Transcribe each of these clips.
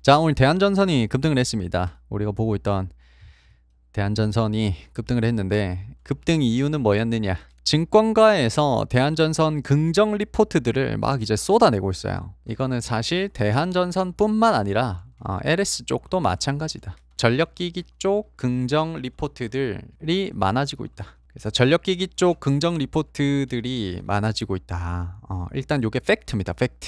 자, 오늘 대한전선이 급등을 했습니다. 우리가 보고 있던 대한전선이 급등을 했는데 급등 이유는 뭐였느냐? 증권가에서 대한전선 긍정 리포트들을 막 이제 쏟아내고 있어요. 이거는 사실 대한전선뿐만 아니라 LS 쪽도 마찬가지다. 전력기기 쪽 긍정 리포트들이 많아지고 있다. 그래서 전력기기 쪽 긍정 리포트들이 많아지고 있다. 일단 요게 팩트입니다. 팩트.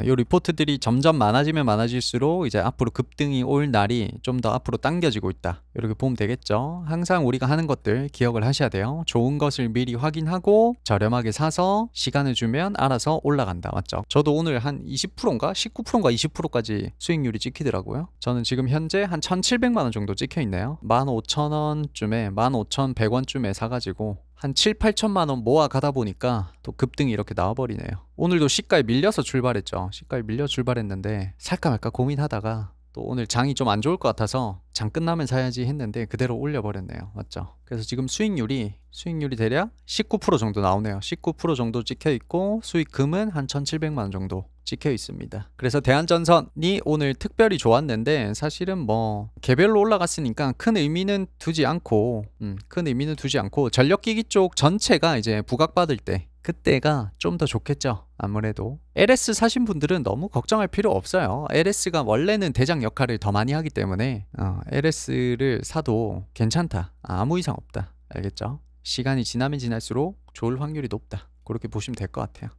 요 리포트들이 점점 많아지면 많아질수록 이제 앞으로 급등이 올 날이 좀 더 앞으로 당겨지고 있다. 이렇게 보면 되겠죠. 항상 우리가 하는 것들 기억을 하셔야 돼요. 좋은 것을 미리 확인하고 저렴하게 사서 시간을 주면 알아서 올라간다. 맞죠? 저도 오늘 한 20%인가 19%인가 20%까지 수익률이 찍히더라고요. 저는 지금 현재 한 1,700만 원 정도 찍혀 있네요. 15,000원쯤에 15,100원쯤에 사가지고 한 7, 8천만 원 모아 가다 보니까 또 급등이 이렇게 나와버리네요. 오늘도 시가에 밀려서 출발했죠. 시가에 밀려 출발했는데 살까 말까 고민하다가 또 오늘 장이 좀 안 좋을 것 같아서 장 끝나면 사야지 했는데 그대로 올려버렸네요. 맞죠? 그래서 지금 수익률이 대략 19% 정도 나오네요. 19% 정도 찍혀 있고 수익금은 한 1,700만 원 정도 찍혀 있습니다. 그래서 대한전선이 오늘 특별히 좋았는데 사실은 뭐 개별로 올라갔으니까 큰 의미는 두지 않고 전력기기 쪽 전체가 이제 부각받을 때 그때가 좀 더 좋겠죠. 아무래도 LS 사신 분들은 너무 걱정할 필요 없어요. LS가 원래는 대장 역할을 더 많이 하기 때문에 LS를 사도 괜찮다. 아무 이상 없다. 알겠죠? 시간이 지나면 지날수록 좋을 확률이 높다. 그렇게 보시면 될 것 같아요.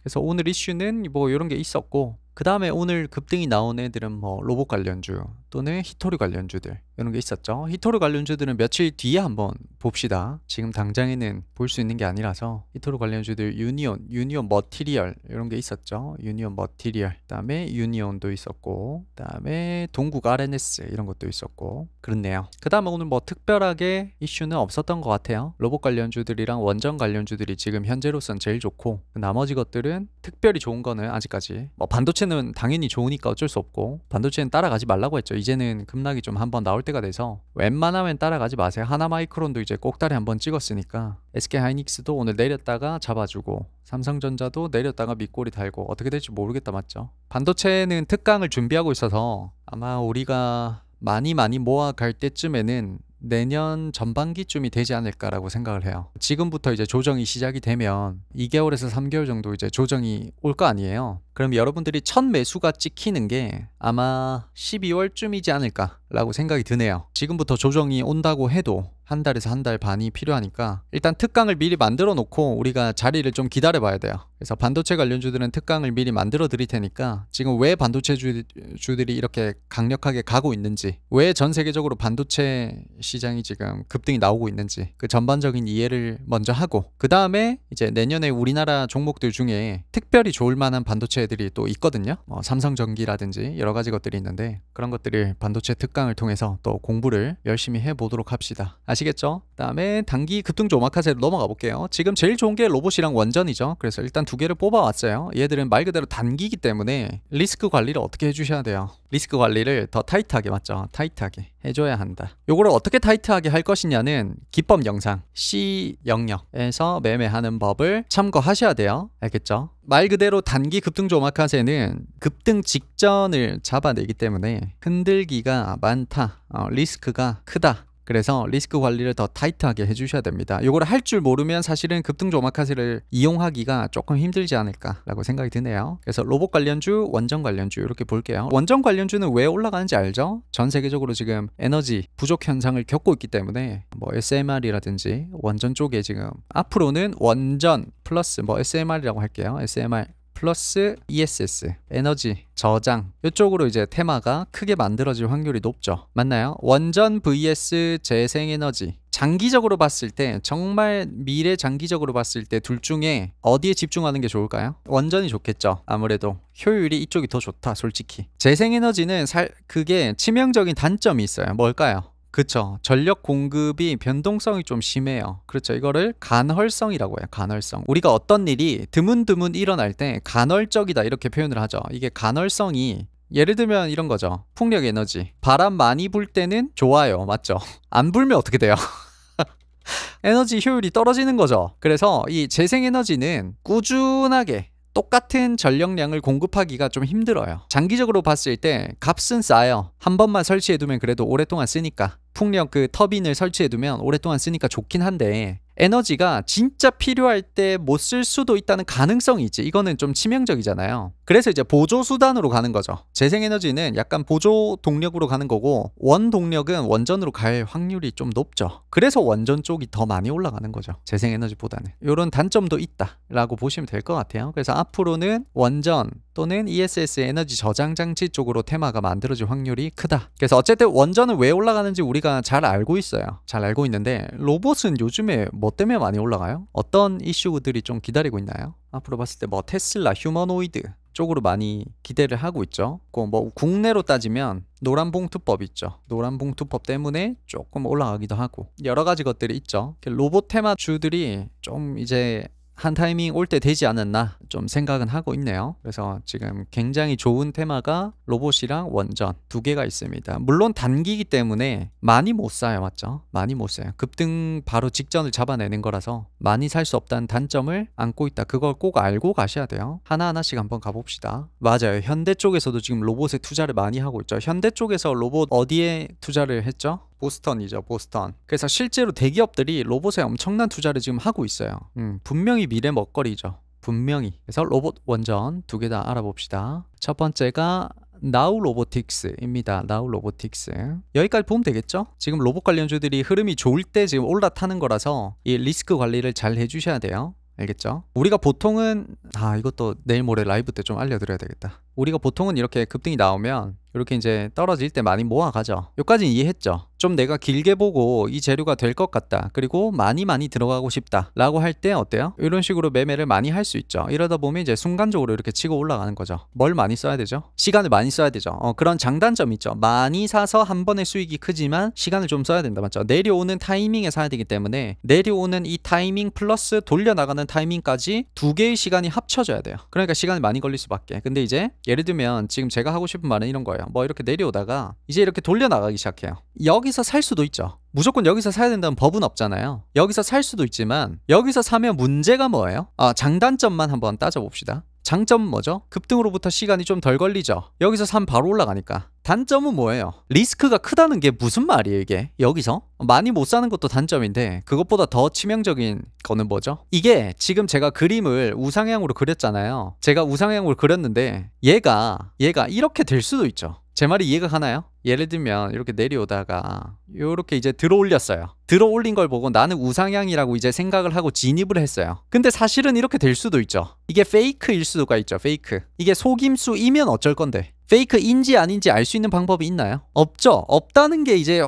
그래서 오늘 이슈는 뭐 이런 게 있었고 그 다음에 오늘 급등이 나온 애들은 뭐 로봇 관련주 또는 히토류 관련주들 이런 게 있었죠. 히토류 관련주들은 며칠 뒤에 한번 봅시다. 지금 당장에는 볼 수 있는 게 아니라서 히토류 관련주들 유니온 머티리얼 이런 게 있었죠. 유니온 머티리얼 그 다음에 유니온도 있었고 그 다음에 동국 RNS 이런 것도 있었고 그렇네요. 그 다음에 오늘 뭐 특별하게 이슈는 없었던 것 같아요. 로봇 관련주들이랑 원전 관련주들이 지금 현재로선 제일 좋고 나머지 것들은 특별히 좋은 거는 아직까지 뭐 반도체는 당연히 좋으니까 어쩔 수 없고 반도체는 따라가지 말라고 했죠. 이제는 급락이 좀 한번 나올 때가 돼서 웬만하면 따라가지 마세요. 하나마이크론도 이제 꼭다리 한번 찍었으니까 SK하이닉스도 오늘 내렸다가 잡아주고 삼성전자도 내렸다가 밑꼬리 달고 어떻게 될지 모르겠다. 맞죠? 반도체는 특강을 준비하고 있어서 아마 우리가 많이 모아갈 때쯤에는 내년 전반기쯤이 되지 않을까라고 생각을 해요. 지금부터 이제 조정이 시작이 되면 2개월에서 3개월 정도 이제 조정이 올 거 아니에요. 그럼 여러분들이 첫 매수가 찍히는 게 아마 12월쯤이지 않을까라고 생각이 드네요. 지금부터 조정이 온다고 해도 한 달에서 한 달 반이 필요하니까 일단 특강을 미리 만들어 놓고 우리가 자리를 좀 기다려 봐야 돼요. 그래서 반도체 관련주들은 특강을 미리 만들어 드릴 테니까 지금 왜 반도체주들이 이렇게 강력하게 가고 있는지 왜 전 세계적으로 반도체 시장이 지금 급등이 나오고 있는지 그 전반적인 이해를 먼저 하고 그 다음에 이제 내년에 우리나라 종목들 중에 특별히 좋을 만한 반도체 애들이 또 있거든요. 삼성전기라든지 여러 가지 것들이 있는데 그런 것들을 반도체 특강을 통해서 또 공부를 열심히 해보도록 합시다. 아시겠죠? 그 다음에 단기 급등주 오마카세로 넘어가 볼게요. 지금 제일 좋은 게 로봇이랑 원전이죠. 그래서 일단 두 개를 뽑아왔어요. 얘들은 말 그대로 단기이기 때문에 리스크 관리를 어떻게 해주셔야 돼요? 리스크 관리를 더 타이트하게 맞죠? 타이트하게 해줘야 한다. 요거를 어떻게 타이트하게 할 것이냐는 기법 영상 C00에서 매매하는 법을 참고하셔야 돼요. 알겠죠? 말 그대로 단기 급등주 오마카세는 급등 직전을 잡아내기 때문에 흔들기가 많다. 리스크가 크다. 그래서 리스크 관리를 더 타이트하게 해주셔야 됩니다. 요거를 할 줄 모르면 사실은 급등주 오마카세를 이용하기가 조금 힘들지 않을까라고 생각이 드네요. 그래서 로봇 관련주, 원전 관련주 이렇게 볼게요. 원전 관련주는 왜 올라가는지 알죠? 전 세계적으로 지금 에너지 부족 현상을 겪고 있기 때문에 뭐 SMR이라든지 원전 쪽에 지금 앞으로는 원전 플러스 뭐 SMR이라고 할게요. SMR 플러스 ESS 에너지 저장 이쪽으로 이제 테마가 크게 만들어질 확률이 높죠. 맞나요? 원전 vs 재생에너지 장기적으로 봤을 때 정말 미래 장기적으로 봤을 때 둘 중에 어디에 집중하는 게 좋을까요? 원전이 좋겠죠. 아무래도 효율이 이쪽이 더 좋다 솔직히. 재생에너지는 그게 치명적인 단점이 있어요. 뭘까요? 그쵸. 전력 공급이 변동성이 좀 심해요. 그렇죠. 이거를 간헐성이라고 해요. 간헐성. 우리가 어떤 일이 드문드문 일어날 때 간헐적이다 이렇게 표현을 하죠. 이게 간헐성이 예를 들면 이런 거죠. 풍력 에너지. 바람 많이 불 때는 좋아요. 맞죠? 안 불면 어떻게 돼요? 에너지 효율이 떨어지는 거죠. 그래서 이 재생에너지는 꾸준하게 똑같은 전력량을 공급하기가 좀 힘들어요. 장기적으로 봤을 때 값은 싸요. 한 번만 설치해두면 그래도 오랫동안 쓰니까. 풍력 그 터빈을 설치해두면 오랫동안 쓰니까 좋긴 한데 에너지가 진짜 필요할 때 못 쓸 수도 있다는 가능성이 있지. 이거는 좀 치명적이잖아요. 그래서 이제 보조 수단으로 가는 거죠. 재생에너지는 약간 보조 동력으로 가는 거고 원동력은 원전으로 갈 확률이 좀 높죠. 그래서 원전 쪽이 더 많이 올라가는 거죠. 재생에너지보다는. 이런 단점도 있다라고 보시면 될 것 같아요. 그래서 앞으로는 원전 또는 ESS 에너지 저장 장치 쪽으로 테마가 만들어질 확률이 크다. 그래서 어쨌든 원전은 왜 올라가는지 우리가 잘 알고 있어요. 잘 알고 있는데 로봇은 요즘에 뭐 때문에 많이 올라가요? 어떤 이슈들이 좀 기다리고 있나요? 앞으로 봤을 때 뭐 테슬라, 휴머노이드 쪽으로 많이 기대를 하고 있죠. 뭐 국내로 따지면 노란봉투법 있죠. 노란봉투법 때문에 조금 올라가기도 하고 여러 가지 것들이 있죠. 로봇 테마주들이 좀 이제 한 타이밍 올 때 되지 않았나 좀 생각은 하고 있네요. 그래서 지금 굉장히 좋은 테마가 로봇이랑 원전 두 개가 있습니다. 물론 단기이기 때문에 많이 못 사요. 맞죠? 많이 못 사요. 급등 바로 직전을 잡아내는 거라서 많이 살 수 없다는 단점을 안고 있다. 그걸 꼭 알고 가셔야 돼요. 하나하나씩 한번 가봅시다. 맞아요. 현대 쪽에서도 지금 로봇에 투자를 많이 하고 있죠. 현대 쪽에서 로봇 어디에 투자를 했죠? 보스턴이죠. 보스턴. 그래서 실제로 대기업들이 로봇에 엄청난 투자를 지금 하고 있어요. 분명히 미래 먹거리죠. 분명히. 그래서 로봇 원전 두 개 다 알아봅시다. 첫 번째가 나우 로보틱스입니다. 나우 로보틱스. 여기까지 보면 되겠죠? 지금 로봇 관련주들이 흐름이 좋을 때 지금 올라타는 거라서 이 리스크 관리를 잘 해주셔야 돼요. 알겠죠? 우리가 보통은 이것도 내일 모레 라이브 때 좀 알려드려야 되겠다. 우리가 보통은 이렇게 급등이 나오면 이렇게 이제 떨어질 때 많이 모아가죠. 여기까지는 이해했죠. 좀 내가 길게 보고 이 재료가 될 것 같다. 그리고 많이 들어가고 싶다 라고 할 때 어때요? 이런 식으로 매매를 많이 할 수 있죠. 이러다 보면 이제 순간적으로 이렇게 치고 올라가는 거죠. 뭘 많이 써야 되죠? 시간을 많이 써야 되죠. 그런 장단점이 있죠. 많이 사서 한 번에 수익이 크지만 시간을 좀 써야 된다. 맞죠? 내려오는 타이밍에 사야 되기 때문에 내려오는 이 타이밍 플러스 돌려나가는 타이밍까지 두 개의 시간이 합쳐져야 돼요. 그러니까 시간이 많이 걸릴 수밖에. 근데 이제 예를 들면 지금 제가 하고 싶은 말은 이런 거예요. 뭐 이렇게 내려오다가 이제 이렇게 돌려나가기 시작해요. 여기서 살 수도 있죠. 무조건 여기서 사야 된다는 법은 없잖아요. 여기서 살 수도 있지만 여기서 사면 문제가 뭐예요? 장단점만 한번 따져봅시다. 장점은 뭐죠? 급등으로부터 시간이 좀 덜 걸리죠. 여기서 사면 바로 올라가니까. 단점은 뭐예요? 리스크가 크다는 게 무슨 말이에요 이게? 여기서? 많이 못 사는 것도 단점인데 그것보다 더 치명적인 거는 뭐죠? 이게 지금 제가 그림을 우상향으로 그렸잖아요. 제가 우상향으로 그렸는데 얘가 이렇게 될 수도 있죠. 제 말이 이해가 가나요? 예를 들면 이렇게 내려오다가 이렇게 이제 들어 올렸어요. 들어 올린 걸 보고 나는 우상향이라고 이제 생각을 하고 진입을 했어요. 근데 사실은 이렇게 될 수도 있죠. 이게 페이크일 수가 있죠. 페이크. 이게 속임수이면 어쩔 건데. 페이크인지 아닌지 알 수 있는 방법이 있나요? 없죠. 없다는 게 이제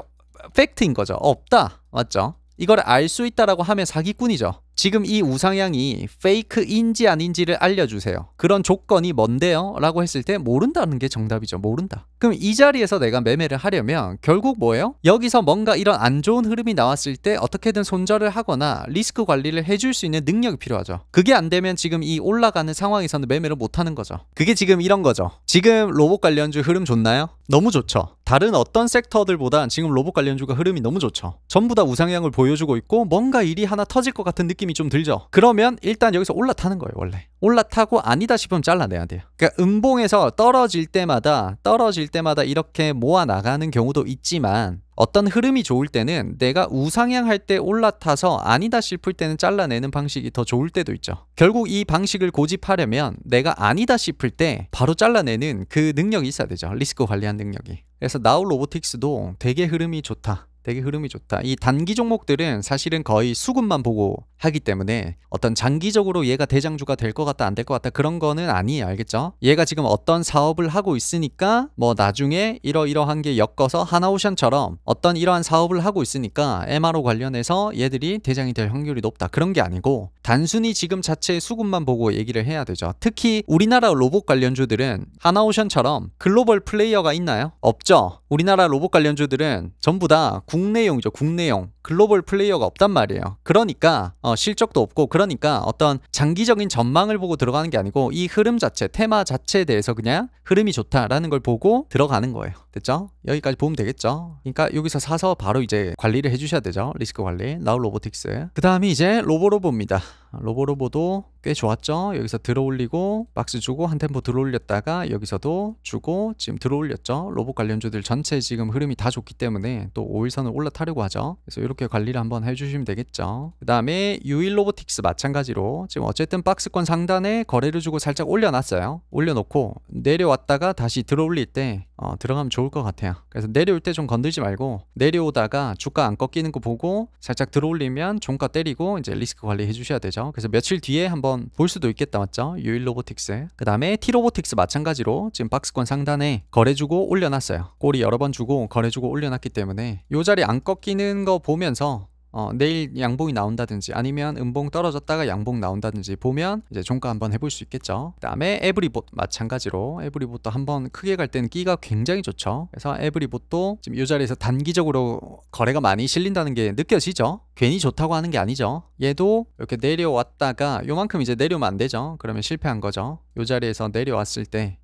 팩트인 거죠. 없다. 맞죠? 이걸 알 수 있다라고 하면 사기꾼이죠. 지금 이 우상향이 페이크인지 아닌지를 알려주세요. 그런 조건이 뭔데요? 라고 했을 때 모른다는 게 정답이죠. 모른다. 그럼 이 자리에서 내가 매매를 하려면 결국 뭐예요? 여기서 뭔가 이런 안 좋은 흐름이 나왔을 때 어떻게든 손절을 하거나 리스크 관리를 해줄 수 있는 능력이 필요하죠. 그게 안 되면 지금 이 올라가는 상황에서는 매매를 못 하는 거죠. 그게 지금 이런 거죠. 지금 로봇 관련주 흐름 좋나요? 너무 좋죠. 다른 어떤 섹터들보다 지금 로봇 관련주가 흐름이 너무 좋죠. 전부 다 우상향을 보여주고 있고 뭔가 일이 하나 터질 것 같은 느낌이 좀 들죠. 그러면 일단 여기서 올라타는 거예요. 원래 올라타고 아니다 싶으면 잘라내야 돼요. 그러니까 음봉에서 떨어질 때마다 이렇게 모아 나가는 경우도 있지만 어떤 흐름이 좋을 때는 내가 우상향할 때 올라타서 아니다 싶을 때는 잘라내는 방식이 더 좋을 때도 있죠. 결국 이 방식을 고집하려면 내가 아니다 싶을 때 바로 잘라내는 그 능력이 있어야 되죠. 리스크 관리한 능력이. 그래서 나우 로보틱스도 되게 흐름이 좋다. 되게 흐름이 좋다. 이 단기 종목들은 사실은 거의 수급만 보고 하기 때문에 어떤 장기적으로 얘가 대장주가 될 것 같다 안 될 것 같다 그런 거는 아니에요. 알겠죠? 얘가 지금 어떤 사업을 하고 있으니까 뭐 나중에 이러한 게 엮어서 하나오션처럼 어떤 이러한 사업을 하고 있으니까 MRO 관련해서 얘들이 대장이 될 확률이 높다. 그런 게 아니고 단순히 지금 자체의 수급만 보고 얘기를 해야 되죠. 특히 우리나라 로봇 관련주들은 하나오션처럼 글로벌 플레이어가 있나요? 없죠. 우리나라 로봇 관련주들은 전부 다 국내용이죠. 국내용. 글로벌 플레이어가 없단 말이에요. 그러니까 실적도 없고 그러니까 어떤 장기적인 전망을 보고 들어가는 게 아니고 이 흐름 자체, 테마 자체에 대해서 그냥 흐름이 좋다라는 걸 보고 들어가는 거예요. 됐죠? 여기까지 보면 되겠죠? 그러니까 여기서 사서 바로 이제 관리를 해주셔야 되죠. 리스크 관리. 나우 로보틱스. 그 다음이 이제 로보로보입니다. 로보로보도 꽤 좋았죠. 여기서 들어올리고 박스 주고 한 템포 들어올렸다가 여기서도 주고 지금 들어올렸죠. 로봇 관련주들 전체 지금 흐름이 다 좋기 때문에 또 5일선을 올라타려고 하죠. 그래서 이렇게 관리를 한번 해주시면 되겠죠. 그 다음에 유일 로보틱스 마찬가지로 지금 어쨌든 박스권 상단에 거래를 주고 살짝 올려놨어요. 올려놓고 내려왔다가 다시 들어올릴 때 들어가면 좋을 것 같아요. 그래서 내려올 때 좀 건들지 말고 내려오다가 주가 안 꺾이는 거 보고 살짝 들어올리면 종가 때리고 이제 리스크 관리 해주셔야 되죠. 그래서 며칠 뒤에 한번 볼 수도 있겠다, 맞죠? 유일 로보틱스. 그 다음에 T 로보틱스 마찬가지로 지금 박스권 상단에 거래 주고 올려놨어요. 꼬리 여러 번 주고 거래 주고 올려놨기 때문에 요 자리 안 꺾이는 거 보면서 내일 양봉이 나온다든지 아니면 음봉 떨어졌다가 양봉 나온다든지 보면 이제 종가 한번 해볼 수 있겠죠. 그 다음에 에브리봇 마찬가지로 에브리봇도 한번 크게 갈 때는 끼가 굉장히 좋죠. 그래서 에브리봇도 지금 이 자리에서 단기적으로 거래가 많이 실린다는 게 느껴지죠. 괜히 좋다고 하는 게 아니죠. 얘도 이렇게 내려왔다가 요만큼 이제 내려오면 안 되죠. 그러면 실패한 거죠. 이 자리에서 내려왔을 때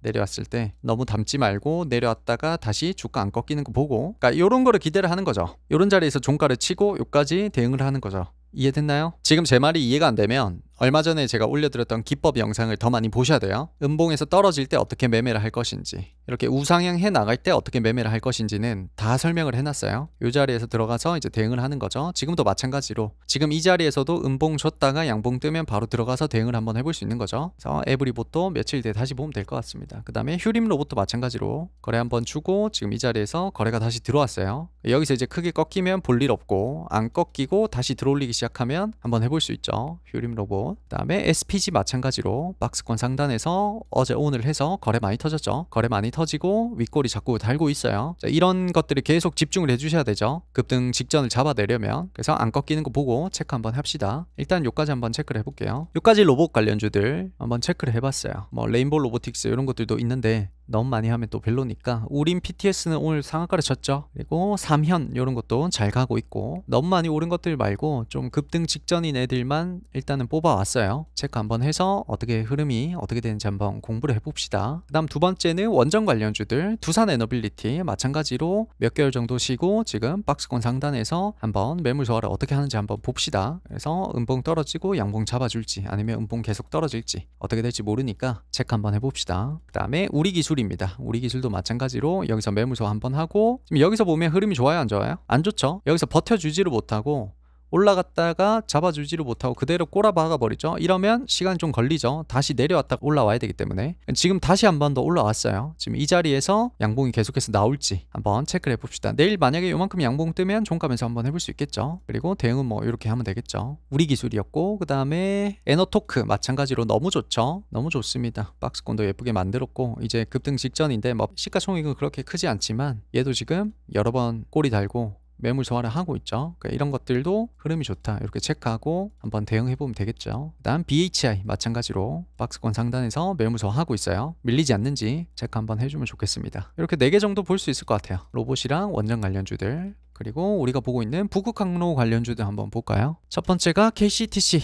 너무 담지 말고 내려왔다가 다시 주가 안 꺾이는 거 보고, 그러니까 요런 거를 기대를 하는 거죠. 요런 자리에서 종가를 치고 요까지 대응을 하는 거죠. 이해됐나요? 지금 제 말이 이해가 안 되면 얼마 전에 제가 올려드렸던 기법 영상을 더 많이 보셔야 돼요. 음봉에서 떨어질 때 어떻게 매매를 할 것인지, 이렇게 우상향 해 나갈 때 어떻게 매매를 할 것인지는 다 설명을 해놨어요. 이 자리에서 들어가서 이제 대응을 하는 거죠. 지금도 마찬가지로 지금 이 자리에서도 음봉 줬다가 양봉 뜨면 바로 들어가서 대응을 한번 해볼 수 있는 거죠. 그래서 에브리봇도 며칠 뒤에 다시 보면 될 것 같습니다. 그 다음에 휴림 로봇도 마찬가지로 거래 한번 주고 지금 이 자리에서 거래가 다시 들어왔어요. 여기서 이제 크게 꺾이면 볼 일 없고 안 꺾이고 다시 들어올리기 시작하면 한번 해볼 수 있죠. 휴림 로봇. 그 다음에 SPG 마찬가지로 박스권 상단에서 어제 오늘 해서 거래 많이 터졌죠. 거래 많이 터지고 윗꼬리 자꾸 달고 있어요. 자, 이런 것들을 계속 집중을 해주셔야 되죠. 급등 직전을 잡아내려면. 그래서 안 꺾이는 거 보고 체크 한번 합시다. 일단 요까지 한번 체크를 해볼게요. 요까지 로봇 관련주들 한번 체크를 해봤어요. 뭐 레인보우 로보틱스 이런 것들도 있는데 너무 많이 하면 또 별로니까 우린 PTS는 오늘 상한가를 쳤죠. 그리고 삼현 이런 것도 잘 가고 있고, 너무 많이 오른 것들 말고 좀 급등 직전인 애들만 일단은 뽑아왔어요. 체크 한번 해서 어떻게 흐름이 어떻게 되는지 한번 공부를 해봅시다. 그 다음 두 번째는 원전 관련주들, 두산 에너빌리티 마찬가지로 몇 개월 정도 쉬고 지금 박스권 상단에서 한번 매물 조화를 어떻게 하는지 한번 봅시다. 그래서 음봉 떨어지고 양봉 잡아줄지 아니면 음봉 계속 떨어질지 어떻게 될지 모르니까 체크 한번 해봅시다. 그 다음에 우리기술입니다. 우리기술도 마찬가지로 여기서 매물 조화 한번 하고, 지금 여기서 보면 흐름이 좋아요, 안 좋아요? 안 좋죠. 여기서 버텨주지를 못하고 올라갔다가 잡아주지를 못하고 그대로 꼬라박아 버리죠. 이러면 시간이 좀 걸리죠. 다시 내려왔다가 올라와야 되기 때문에. 지금 다시 한 번 더 올라왔어요. 지금 이 자리에서 양봉이 계속해서 나올지 한번 체크를 해봅시다. 내일 만약에 요만큼 양봉 뜨면 종가면서 한번 해볼 수 있겠죠. 그리고 대응은 뭐 이렇게 하면 되겠죠. 우리기술이었고, 그 다음에 에너토크 마찬가지로 너무 좋죠. 너무 좋습니다. 박스권도 예쁘게 만들었고 이제 급등 직전인데 뭐 시가총액은 그렇게 크지 않지만 얘도 지금 여러 번 꼬리 달고 매물 조화를 하고 있죠. 그러니까 이런 것들도 흐름이 좋다 이렇게 체크하고 한번 대응해보면 되겠죠. 그 다음 BHI 마찬가지로 박스권 상단에서 매물 조화하고 있어요. 밀리지 않는지 체크 한번 해주면 좋겠습니다. 이렇게 4개 정도 볼 수 있을 것 같아요. 로봇이랑 원전 관련주들, 그리고 우리가 보고 있는 북극항로 관련주들 한번 볼까요? 첫 번째가 KCTC.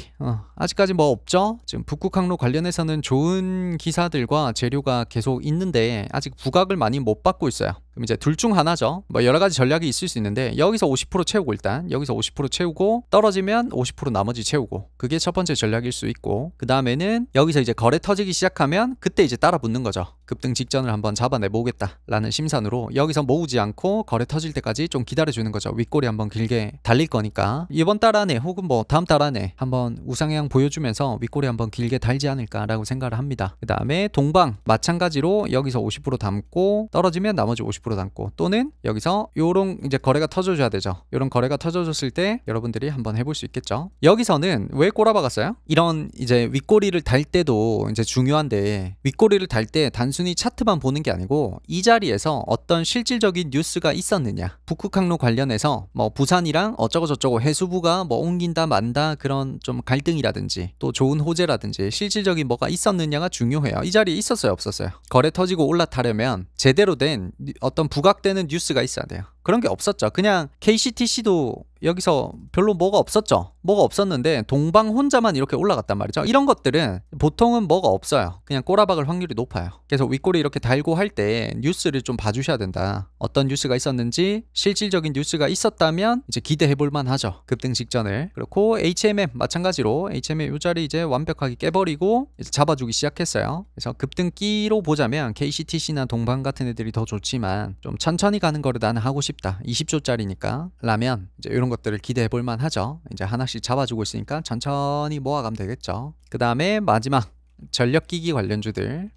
아직까지 뭐 없죠? 지금 북극항로 관련해서는 좋은 기사들과 재료가 계속 있는데 아직 부각을 많이 못 받고 있어요. 그럼 이제 둘 중 하나죠. 뭐 여러 가지 전략이 있을 수 있는데 여기서 50% 채우고, 일단 여기서 50% 채우고 떨어지면 50% 나머지 채우고, 그게 첫 번째 전략일 수 있고, 그 다음에는 여기서 이제 거래 터지기 시작하면 그때 이제 따라 붙는 거죠. 급등 직전을 한번 잡아내 보겠다 라는 심산으로 여기서 모으지 않고 거래 터질 때까지 좀 기다려주는 거죠. 윗꼬리 한번 길게 달릴 거니까 이번 달 안에 혹은 뭐 다음 달 안에 한번 우상향 보여주면서 윗꼬리 한번 길게 달지 않을까 라고 생각을 합니다. 그 다음에 동방 마찬가지로 여기서 50% 담고 떨어지면 나머지 50% 담고, 또는 여기서 요런 이제 거래가 터져줘야 되죠. 요런 거래가 터져줬을 때 여러분들이 한번 해볼 수 있겠죠. 여기서는 왜 꼬라박았어요? 이런 이제 윗꼬리를 달 때도 이제 중요한데, 윗꼬리를 달 때 단순히 차트만 보는 게 아니고 이 자리에서 어떤 실질적인 뉴스가 있었느냐, 북극항로 관련해서 뭐 부산이랑 어쩌고 저쩌고 해수부가 뭐 옮긴다 만다 그런 좀 갈등이라든지 또 좋은 호재라든지 실질적인 뭐가 있었느냐가 중요해요. 이 자리에 있었어요, 없었어요? 거래 터지고 올라타려면 제대로 된 어떤 부각되는 뉴스가 있어야 돼요. 그런 게 없었죠. 그냥 KCTC도 여기서 별로 뭐가 없었죠. 뭐가 없었는데 동방 혼자만 이렇게 올라갔단 말이죠. 이런 것들은 보통은 뭐가 없어요. 그냥 꼬라박을 확률이 높아요. 그래서 윗꼬리 이렇게 달고 할 때 뉴스를 좀 봐주셔야 된다. 어떤 뉴스가 있었는지 실질적인 뉴스가 있었다면 이제 기대해 볼만 하죠. 급등 직전을. 그렇고 HMM 마찬가지로 HMM 이 자리 이제 완벽하게 깨버리고 이제 잡아주기 시작했어요. 그래서 급등기로 보자면 KCTC나 동방 같은 애들이 더 좋지만 좀 천천히 가는 거를 나는 하고 싶다. 20조짜리니까 라면 이제 이런 것들을 기대해 볼만 하죠. 이제 하나씩 잡아주고 있으니까 천천히 모아가면 되겠죠. 그 다음에 마지막 전력기기 관련주들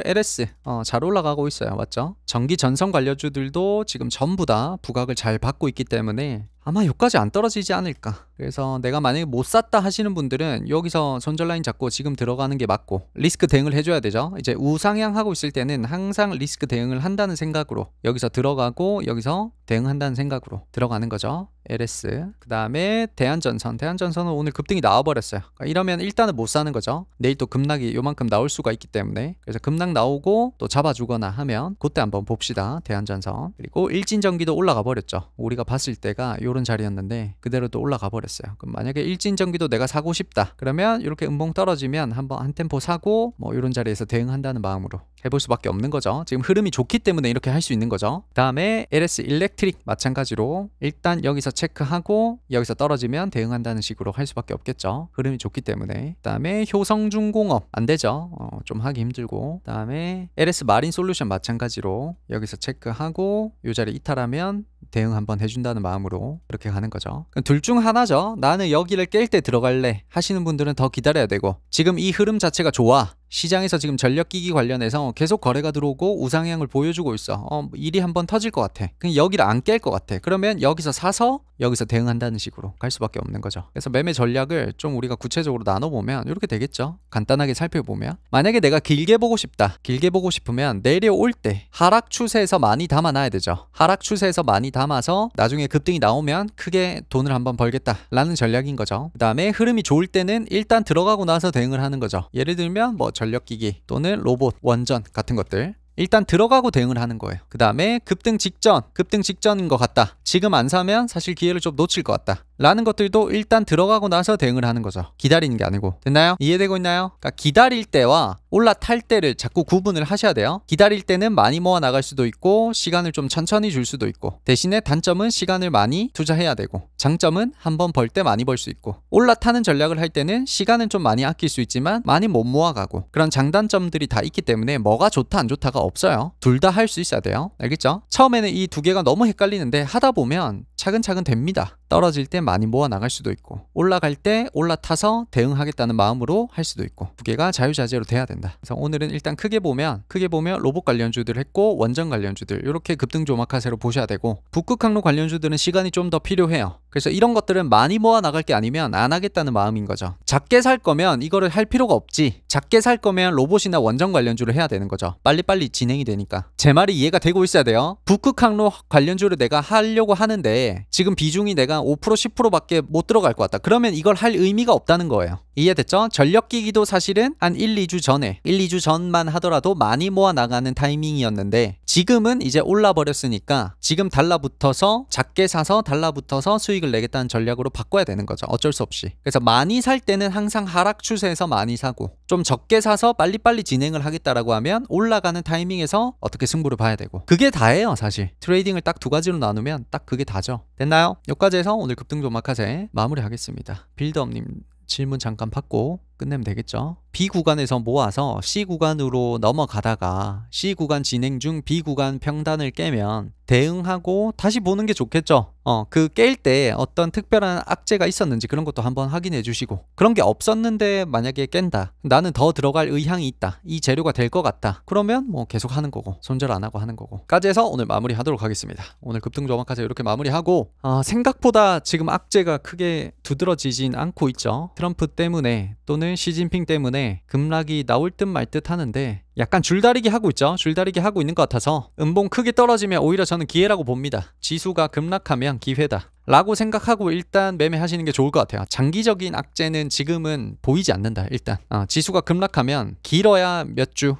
LS 잘 올라가고 있어요. 맞죠? 전기 전선 관련주들도 지금 전부 다 부각을 잘 받고 있기 때문에 아마 여기까지 안 떨어지지 않을까. 그래서 내가 만약에 못 샀다 하시는 분들은 여기서 손절 라인 잡고 지금 들어가는 게 맞고 리스크 대응을 해줘야 되죠. 이제 우상향 하고 있을 때는 항상 리스크 대응을 한다는 생각으로 여기서 들어가고 여기서 대응한다는 생각으로 들어가는 거죠. LS 그 다음에 대한전선은 오늘 급등이 나와버렸어요. 그러니까 이러면 일단은 못 사는 거죠. 내일 또 급락이 요만큼 나올 수가 있기 때문에. 그래서 급락 나오고 또 잡아주거나 하면 그때 한번 봅시다. 대한전선. 그리고 일진전기도 올라가 버렸죠. 우리가 봤을 때가 요런 자리였는데 그대로 또 올라가 버렸어요. 그럼 만약에 일진전기도 내가 사고 싶다 그러면 이렇게 음봉 떨어지면 한번 한 템포 사고 뭐 이런 자리에서 대응한다는 마음으로 해볼 수밖에 없는 거죠. 지금 흐름이 좋기 때문에 이렇게 할 수 있는 거죠. 그 다음에 LS 일렉트릭 마찬가지로 일단 여기서 체크하고 여기서 떨어지면 대응한다는 식으로 할 수밖에 없겠죠. 흐름이 좋기 때문에. 그 다음에 효성중공업 안 되죠. 좀 하기 힘들고. 그 다음에 LS 마린 솔루션 마찬가지로 여기서 체크하고 이 자리 이탈하면 대응 한번 해준다는 마음으로 그렇게 가는 거죠. 둘 중 하나죠. 나는 여기를 깰 때 들어갈래 하시는 분들은 더 기다려야 되고 지금 이 흐름 자체가 좋아. 시장에서 지금 전력기기 관련해서 계속 거래가 들어오고 우상향을 보여주고 있어. 일이 한번 터질 것 같아. 그냥 여기를 안 깰 것 같아. 그러면 여기서 사서 여기서 대응한다는 식으로 갈 수밖에 없는 거죠. 그래서 매매 전략을 좀 우리가 구체적으로 나눠보면 이렇게 되겠죠. 간단하게 살펴보면 만약에 내가 길게 보고 싶다. 길게 보고 싶으면 내려올 때 하락 추세에서 많이 담아놔야 되죠. 하락 추세에서 많이 담아서 나중에 급등이 나오면 크게 돈을 한번 벌겠다라는 전략인 거죠. 그 다음에 흐름이 좋을 때는 일단 들어가고 나서 대응을 하는 거죠. 예를 들면 뭐 전력기기 또는 로봇, 원전 같은 것들 일단 들어가고 대응을 하는 거예요. 그 다음에 급등 직전인 것 같다. 지금 안 사면 사실 기회를 좀 놓칠 것 같다. 라는 것들도 일단 들어가고 나서 대응을 하는 거죠. 기다리는 게 아니고. 됐나요? 이해되고 있나요? 그러니까 기다릴 때와 올라탈 때를 자꾸 구분을 하셔야 돼요. 기다릴 때는 많이 모아 나갈 수도 있고 시간을 좀 천천히 줄 수도 있고 대신에 단점은 시간을 많이 투자해야 되고 장점은 한번 벌 때 많이 벌 수 있고 올라타는 전략을 할 때는 시간은 좀 많이 아낄 수 있지만 많이 못 모아가고 그런 장단점들이 다 있기 때문에 뭐가 좋다 안 좋다가 없어요. 둘 다 할 수 있어야 돼요. 알겠죠? 처음에는 이 두 개가 너무 헷갈리는데 하다 보면 차근차근 됩니다. 떨어질 때 많이 모아 나갈 수도 있고 올라갈 때 올라타서 대응하겠다는 마음으로 할 수도 있고 두 개가 자유자재로 돼야 된다. 그래서 오늘은 일단 크게 보면 로봇 관련주들 했고 원전 관련주들 이렇게 급등 조막하세로 보셔야 되고 북극 항로 관련주들은 시간이 좀 더 필요해요. 그래서 이런 것들은 많이 모아 나갈 게 아니면 안 하겠다는 마음인 거죠. 작게 살 거면 이거를 할 필요가 없지. 작게 살 거면 로봇이나 원전 관련주를 해야 되는 거죠. 빨리빨리 진행이 되니까. 제 말이 이해가 되고 있어야 돼요. 북극 항로 관련주를 내가 하려고 하는데 지금 비중이 내가 5% 10%밖에 못 들어갈 것 같다. 그러면 이걸 할 의미가 없다는 거예요. 이해됐죠? 전력기기도 사실은 한 1, 2주 전만 하더라도 많이 모아 나가는 타이밍이었는데 지금은 이제 올라 버렸으니까 지금 달라붙어서 작게 사서 달라붙어서 수익을 내겠다는 전략으로 바꿔야 되는 거죠. 어쩔 수 없이. 그래서 많이 살 때는 항상 하락 추세에서 많이 사고 좀 적게 사서 빨리빨리 진행을 하겠다라고 하면 올라가는 타이밍에서 어떻게 승부를 봐야 되고 그게 다예요. 사실 트레이딩을 딱 두 가지로 나누면 딱 그게 다죠. 됐나요? 여기까지 해서 오늘 급등 조마카세 마무리하겠습니다. 빌드업님 질문 잠깐 받고 끝내면 되겠죠. B 구간에서 모아서 C 구간으로 넘어가다가 C 구간 진행 중 B 구간 평단을 깨면 대응하고 다시 보는 게 좋겠죠. 그 깰 때 어떤 특별한 악재가 있었는지 그런 것도 한번 확인해 주시고 그런 게 없었는데 만약에 깬다. 나는 더 들어갈 의향이 있다. 이 재료가 될 것 같다. 그러면 뭐 계속 하는 거고 손절 안 하고 하는 거고 까지 해서 오늘 마무리 하도록 하겠습니다. 오늘 급등 조막하세요. 이렇게 마무리하고 생각보다 지금 악재가 크게 두드러지진 않고 있죠. 트럼프 때문에 또는 시진핑 때문에 급락이 나올 듯 말 듯 하는데 약간 줄다리기 하고 있죠. 줄다리기 하고 있는 것 같아서 음봉 크게 떨어지면 오히려 저는 기회라고 봅니다. 지수가 급락하면 기회다 라고 생각하고 일단 매매하시는 게 좋을 것 같아요. 장기적인 악재는 지금은 보이지 않는다. 일단 지수가 급락하면 길어야 몇 주일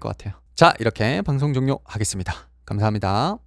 것 같아요. 자, 이렇게 방송 종료하겠습니다. 감사합니다.